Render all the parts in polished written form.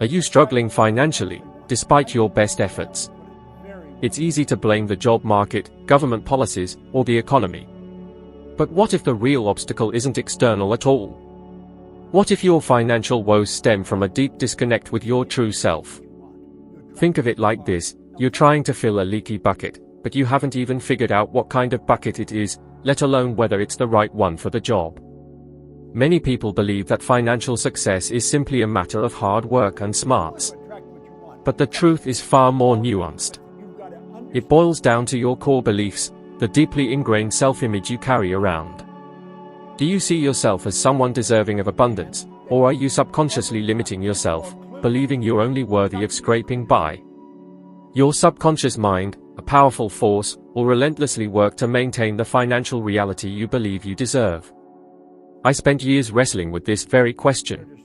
Are you struggling financially, despite your best efforts? It's easy to blame the job market, government policies, or the economy. But what if the real obstacle isn't external at all? What if your financial woes stem from a deep disconnect with your true self? Think of it like this: you're trying to fill a leaky bucket, but you haven't even figured out what kind of bucket it is, let alone whether it's the right one for the job. Many people believe that financial success is simply a matter of hard work and smarts. But the truth is far more nuanced. It boils down to your core beliefs, the deeply ingrained self-image you carry around. Do you see yourself as someone deserving of abundance, or are you subconsciously limiting yourself, believing you're only worthy of scraping by? Your subconscious mind, a powerful force, will relentlessly work to maintain the financial reality you believe you deserve. I spent years wrestling with this very question.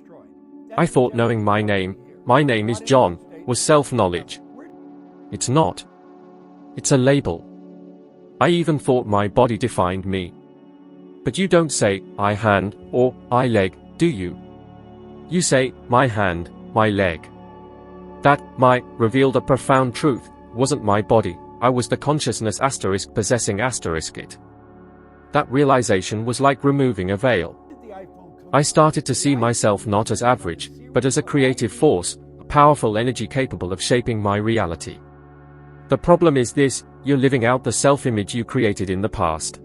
I thought knowing my name is John, was self-knowledge. It's not. It's a label. I even thought my body defined me. But you don't say, "I hand," or "I leg," do you? You say, "My hand, my leg." That "my" revealed a profound truth: wasn't my body, I was the consciousness * possessing * it. That realization was like removing a veil. I started to see myself not as average, but as a creative force, a powerful energy capable of shaping my reality. The problem is this: you're living out the self-image you created in the past.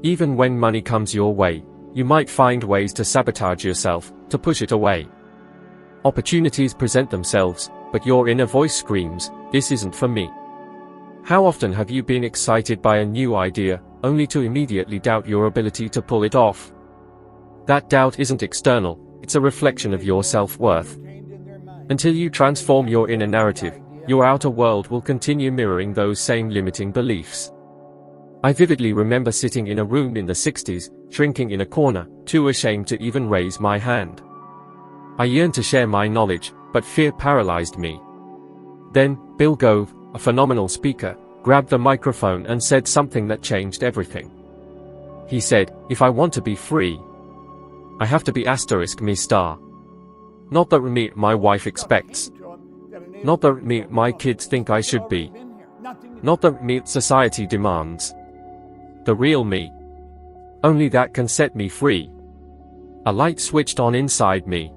Even when money comes your way, you might find ways to sabotage yourself, to push it away. Opportunities present themselves, but your inner voice screams, "This isn't for me." How often have you been excited by a new idea, only to immediately doubt your ability to pull it off? That doubt isn't external, it's a reflection of your self-worth. Until you transform your inner narrative, your outer world will continue mirroring those same limiting beliefs. I vividly remember sitting in a room in the 60s, shrinking in a corner, too ashamed to even raise my hand. I yearned to share my knowledge, but fear paralyzed me. Then, Bill Gove, a phenomenal speaker, grabbed the microphone and said something that changed everything. He said, "If I want to be free, I have to be *me star. Not the me my wife expects. Not the me my kids think I should be. Not the me society demands. The real me. Only that can set me free." A light switched on inside me.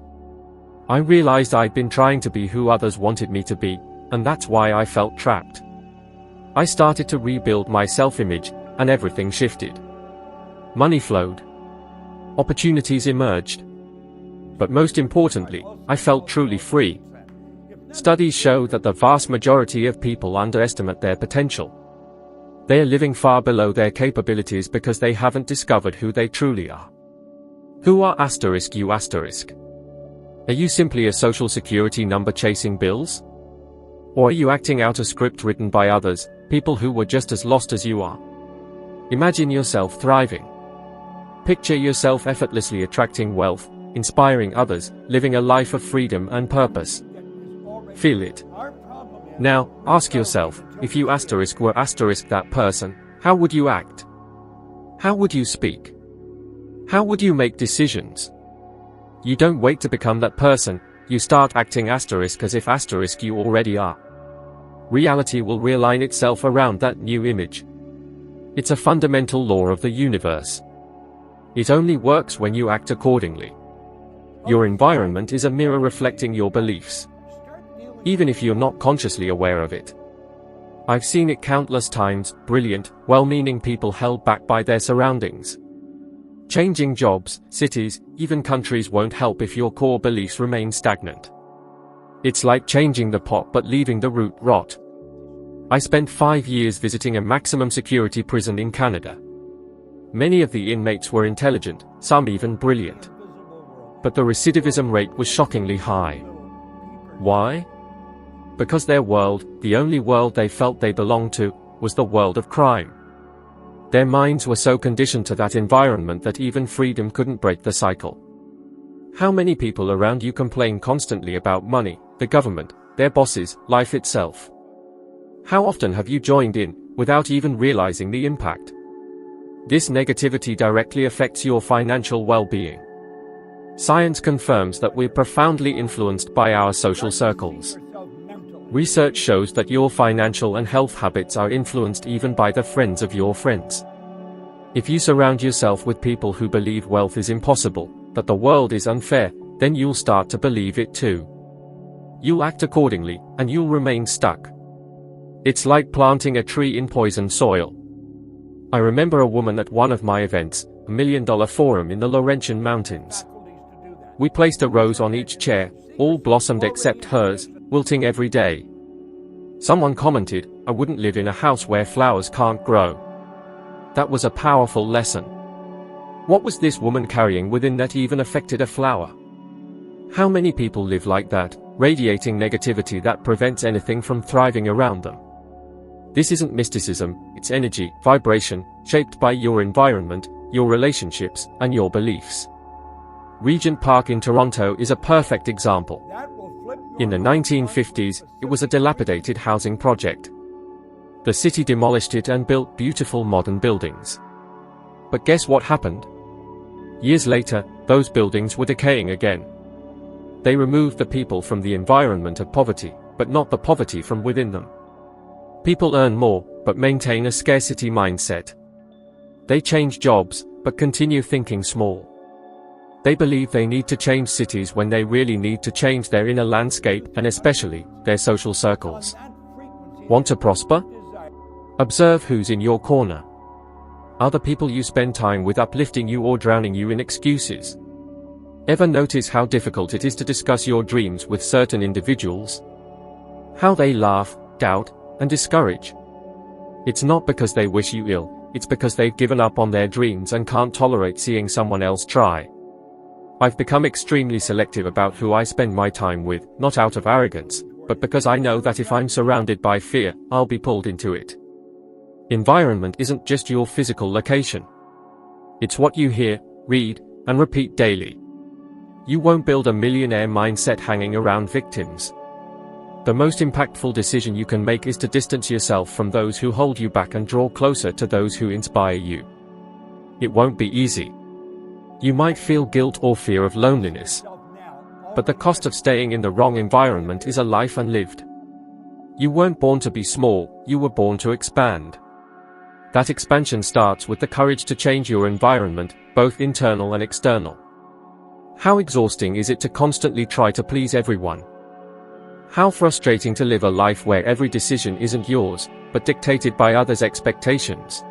I realized I'd been trying to be who others wanted me to be, and that's why I felt trapped. I started to rebuild my self-image, and everything shifted. Money flowed. Opportunities emerged. But most importantly, I felt truly free. Studies show that the vast majority of people underestimate their potential. They are living far below their capabilities because they haven't discovered who they truly are. Who are you *? Are you simply a social security number chasing bills? Or are you acting out a script written by others, people who were just as lost as you are? Imagine yourself thriving. Picture yourself effortlessly attracting wealth, inspiring others, living a life of freedom and purpose. Feel it. Now, ask yourself, if you were that person, how would you act? How would you speak? How would you make decisions? You don't wait to become that person, you start acting as if you already are. Reality will realign itself around that new image. It's a fundamental law of the universe. It only works when you act accordingly. Your environment is a mirror reflecting your beliefs, even if you're not consciously aware of it. I've seen it countless times: brilliant, well-meaning people held back by their surroundings. Changing jobs, cities, even countries won't help if your core beliefs remain stagnant. It's like changing the pot but leaving the root rot. I spent 5 years visiting a maximum security prison in Canada. Many of the inmates were intelligent, some even brilliant. But the recidivism rate was shockingly high. Why? Because their world, the only world they felt they belonged to, was the world of crime. Their minds were so conditioned to that environment that even freedom couldn't break the cycle. How many people around you complain constantly about money, the government, their bosses, life itself? How often have you joined in, without even realizing the impact? This negativity directly affects your financial well-being. Science confirms that we're profoundly influenced by our social circles. Research shows that your financial and health habits are influenced even by the friends of your friends. If you surround yourself with people who believe wealth is impossible, that the world is unfair, then you'll start to believe it too. You'll act accordingly, and you'll remain stuck. It's like planting a tree in poisoned soil. I remember a woman at one of my events, a $1 million forum in the Laurentian Mountains. We placed a rose on each chair, all blossomed except hers, wilting every day. Someone commented, "I wouldn't live in a house where flowers can't grow." That was a powerful lesson. What was this woman carrying within that even affected a flower? How many people live like that, radiating negativity that prevents anything from thriving around them? This isn't mysticism, it's energy, vibration, shaped by your environment, your relationships, and your beliefs. Regent Park in Toronto is a perfect example. In the 1950s, it was a dilapidated housing project. The city demolished it and built beautiful modern buildings. But guess what happened? Years later, those buildings were decaying again. They removed the people from the environment of poverty, but not the poverty from within them. People earn more, but maintain a scarcity mindset. They change jobs, but continue thinking small. They believe they need to change cities when they really need to change their inner landscape and especially their social circles. Want to prosper? Observe who's in your corner. Are the people you spend time with uplifting you or drowning you in excuses? Ever notice how difficult it is to discuss your dreams with certain individuals? How they laugh, doubt, and discourage? It's not because they wish you ill, it's because they've given up on their dreams and can't tolerate seeing someone else try. I've become extremely selective about who I spend my time with, not out of arrogance, but because I know that if I'm surrounded by fear, I'll be pulled into it. Environment isn't just your physical location. It's what you hear, read, and repeat daily. You won't build a millionaire mindset hanging around victims. The most impactful decision you can make is to distance yourself from those who hold you back and draw closer to those who inspire you. It won't be easy. You might feel guilt or fear of loneliness. But the cost of staying in the wrong environment is a life unlived. You weren't born to be small, you were born to expand. That expansion starts with the courage to change your environment, both internal and external. How exhausting is it to constantly try to please everyone? How frustrating to live a life where every decision isn't yours, but dictated by others' expectations.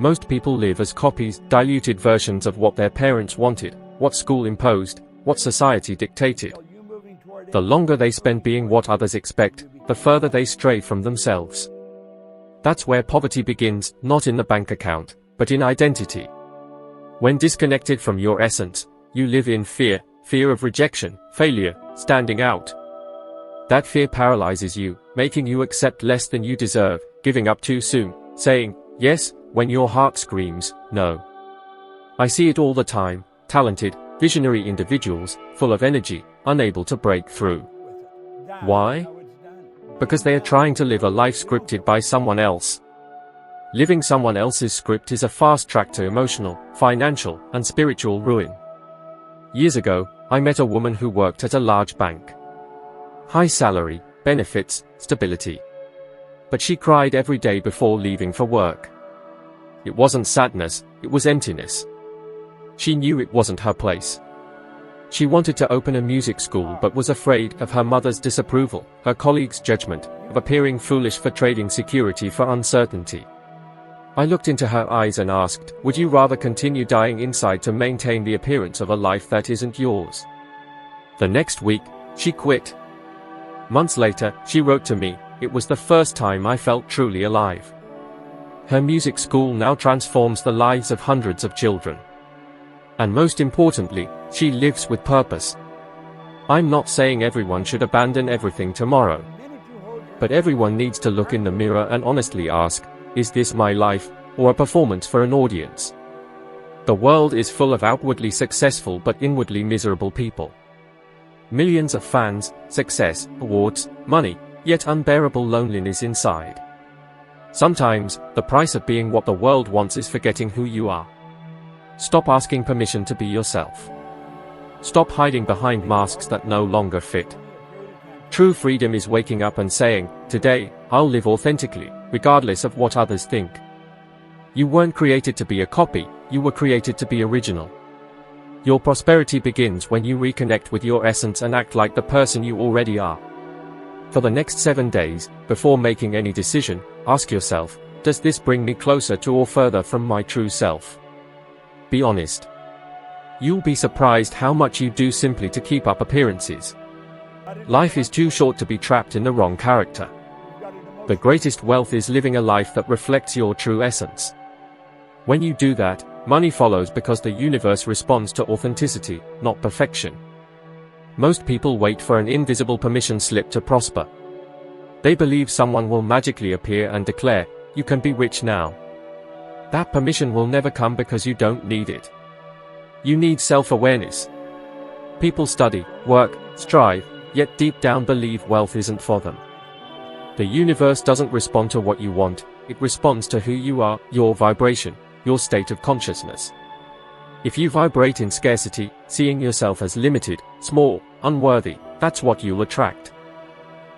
Most people live as copies, diluted versions of what their parents wanted, what school imposed, what society dictated. The longer they spend being what others expect, the further they stray from themselves. That's where poverty begins, not in the bank account, but in identity. When disconnected from your essence, you live in fear, fear of rejection, failure, standing out. That fear paralyzes you, making you accept less than you deserve, giving up too soon, saying yes when your heart screams no. I see it all the time, talented, visionary individuals, full of energy, unable to break through. Why? Because they are trying to live a life scripted by someone else. Living someone else's script is a fast track to emotional, financial, and spiritual ruin. Years ago, I met a woman who worked at a large bank. High salary, benefits, stability. But she cried every day before leaving for work. It wasn't sadness, it was emptiness. She knew it wasn't her place. She wanted to open a music school but was afraid of her mother's disapproval, her colleagues' judgment, of appearing foolish for trading security for uncertainty. I looked into her eyes and asked, would you rather continue dying inside to maintain the appearance of a life that isn't yours? The next week, she quit. Months later, she wrote to me, it was the first time I felt truly alive. Her music school now transforms the lives of hundreds of children. And most importantly, she lives with purpose. I'm not saying everyone should abandon everything tomorrow. But everyone needs to look in the mirror and honestly ask, is this my life, or a performance for an audience? The world is full of outwardly successful but inwardly miserable people. Millions of fans, success, awards, money, yet unbearable loneliness inside. Sometimes, the price of being what the world wants is forgetting who you are. Stop asking permission to be yourself. Stop hiding behind masks that no longer fit. True freedom is waking up and saying, today, I'll live authentically, regardless of what others think. You weren't created to be a copy, you were created to be original. Your prosperity begins when you reconnect with your essence and act like the person you already are. For the next 7 days, before making any decision, ask yourself, does this bring me closer to or further from my true self? Be honest. You'll be surprised how much you do simply to keep up appearances. Life is too short to be trapped in the wrong character. The greatest wealth is living a life that reflects your true essence. When you do that, money follows because the universe responds to authenticity, not perfection. Most people wait for an invisible permission slip to prosper. They believe someone will magically appear and declare, you can be rich now. That permission will never come because you don't need it. You need self-awareness. People study, work, strive, yet deep down believe wealth isn't for them. The universe doesn't respond to what you want, it responds to who you are, your vibration, your state of consciousness. If you vibrate in scarcity, seeing yourself as limited, small, unworthy, that's what you'll attract.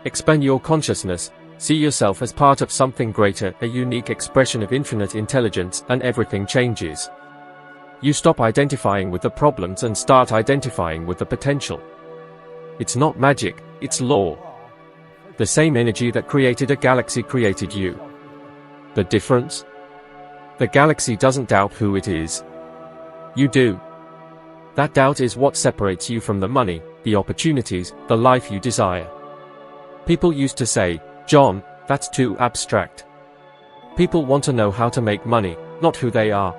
Expand your consciousness, see yourself as part of something greater, a unique expression of infinite intelligence, and everything changes. You stop identifying with the problems and start identifying with the potential. It's not magic, it's law. The same energy that created a galaxy created you. The difference? The galaxy doesn't doubt who it is. You do. That doubt is what separates you from the money, the opportunities, the life you desire. People used to say, John, that's too abstract. People want to know how to make money, not who they are.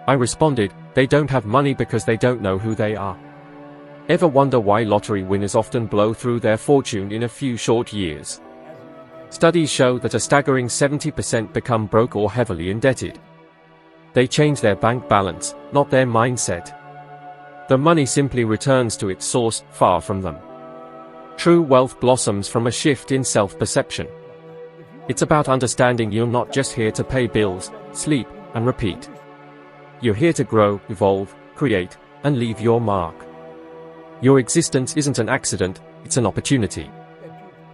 I responded, they don't have money because they don't know who they are. Ever wonder why lottery winners often blow through their fortune in a few short years? Studies show that a staggering 70% become broke or heavily indebted. They change their bank balance, not their mindset. The money simply returns to its source, far from them. True wealth blossoms from a shift in self-perception. It's about understanding you're not just here to pay bills, sleep, and repeat. You're here to grow, evolve, create, and leave your mark. Your existence isn't an accident, it's an opportunity.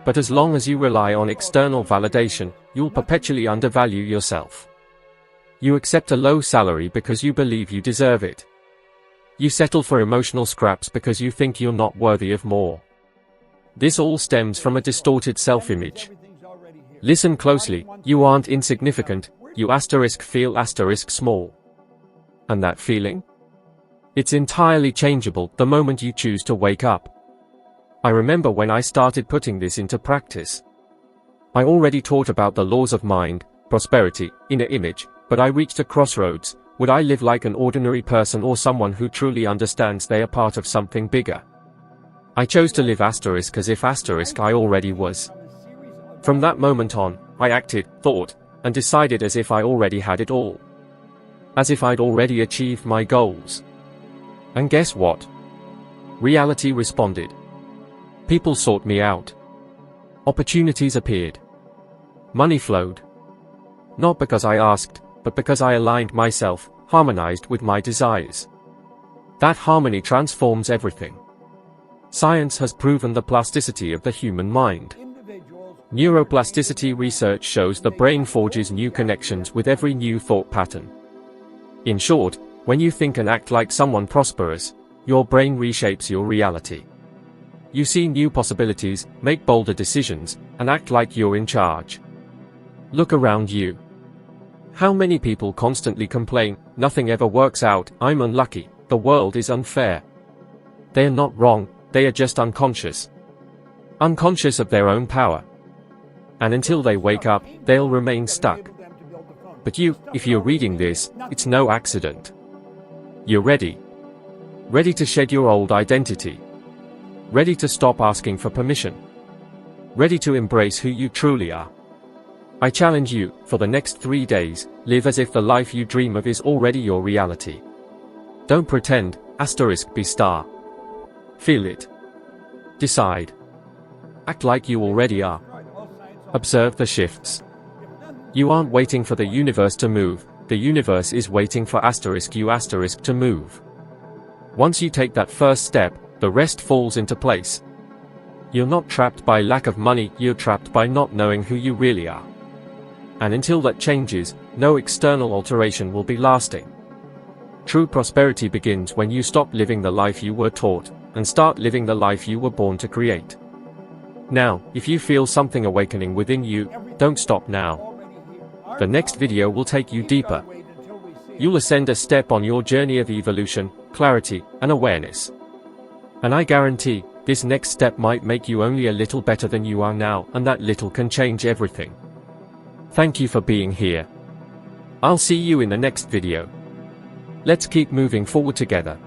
But as long as you rely on external validation, you'll perpetually undervalue yourself. You accept a low salary because you believe you deserve it. You settle for emotional scraps because you think you're not worthy of more. This all stems from a distorted self-image. Listen closely, you aren't insignificant, you feel small. And that feeling? It's entirely changeable the moment you choose to wake up. I remember when I started putting this into practice. I already taught about the laws of mind, prosperity, inner image, but I reached a crossroads. Would I live like an ordinary person or someone who truly understands they are part of something bigger? I chose to live as if I already was. From that moment on, I acted, thought, and decided as if I already had it all. As if I'd already achieved my goals. And guess what? Reality responded. People sought me out. Opportunities appeared. Money flowed. Not because I asked, but because I aligned myself, harmonized with my desires. That harmony transforms everything. Science has proven the plasticity of the human mind. Neuroplasticity research shows the brain forges new connections with every new thought pattern. In short, when you think and act like someone prosperous, your brain reshapes your reality. You see new possibilities, make bolder decisions, and act like you're in charge. Look around you. How many people constantly complain, nothing ever works out, I'm unlucky, the world is unfair. They are not wrong, they are just unconscious. Unconscious of their own power. And until they wake up, they'll remain stuck. But you, if you're reading this, it's no accident. You're ready. Ready to shed your old identity. Ready to stop asking for permission. Ready to embrace who you truly are. I challenge you, for the next 3 days, live as if the life you dream of is already your reality. Don't pretend, be star. Feel it. Decide. Act like you already are. Observe the shifts. You aren't waiting for the universe to move, the universe is waiting for you to move. Once you take that first step, the rest falls into place. You're not trapped by lack of money, you're trapped by not knowing who you really are. And until that changes, no external alteration will be lasting. True prosperity begins when you stop living the life you were taught, and start living the life you were born to create. Now, if you feel something awakening within you, don't stop now. The next video will take you deeper. You'll ascend a step on your journey of evolution, clarity, and awareness. And I guarantee, this next step might make you only a little better than you are now, and that little can change everything. Thank you for being here. I'll see you in the next video. Let's keep moving forward together.